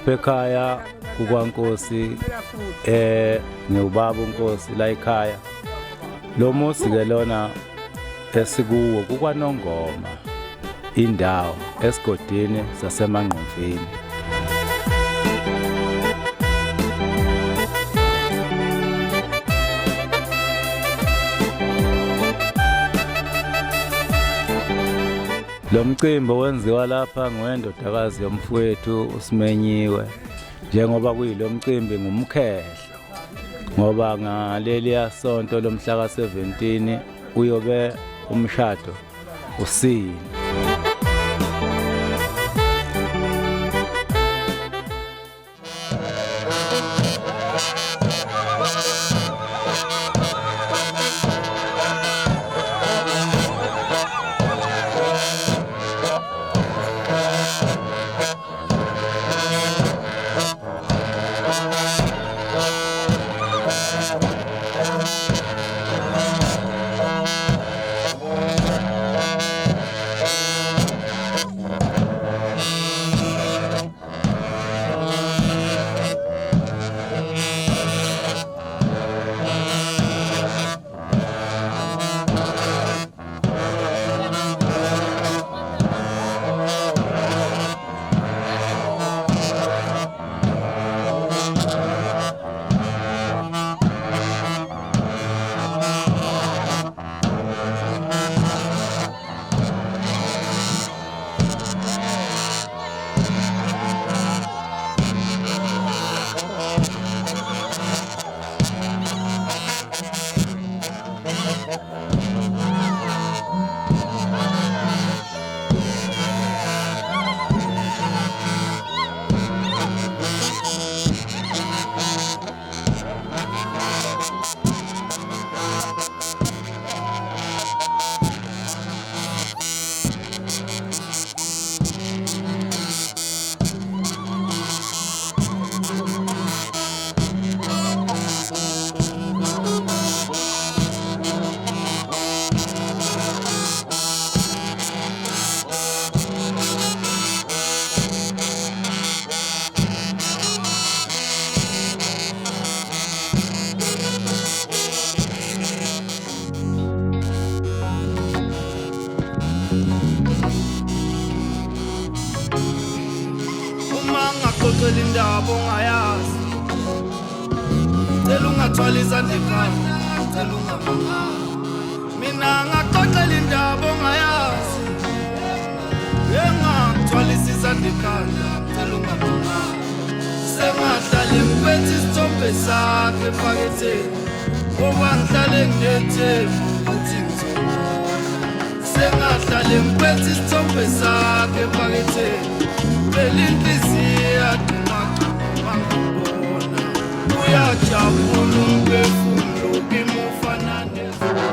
lapha ekhaya kukaNkosi ngubaba uNkosi la ekhaya. Lo muzi ke lona esikuwo kukwaNongoma, indawo esigodini saseManqumfini. Lo mcimbi wenziwa lapha ngwendodakazi yomfowethu uSimenyiwe, njengoba kuyilo mcimbi ngumkhehlo, ngoba ngaleli sonto lomhla ka-17 uyobe umshado usile. Xoxela indaba ongayazi, cela ungathwala izandla ekhanda, cela ungamanga. Mina ngaxoxela indaba ongayazi, ngingakthwalisa izandla ekhanda, cela ungamanga. Sengahlale ngiphethe isithombe sakhe ephaketheni, ngoba ngihlale nginethemba ukuthi ngizobona. Sengahlale ngiphethe isithombe sakhe ephaketheni, belinhliziyo adumaquma ngibona. Uyajabula umphefumulo kimi ufana nezulu.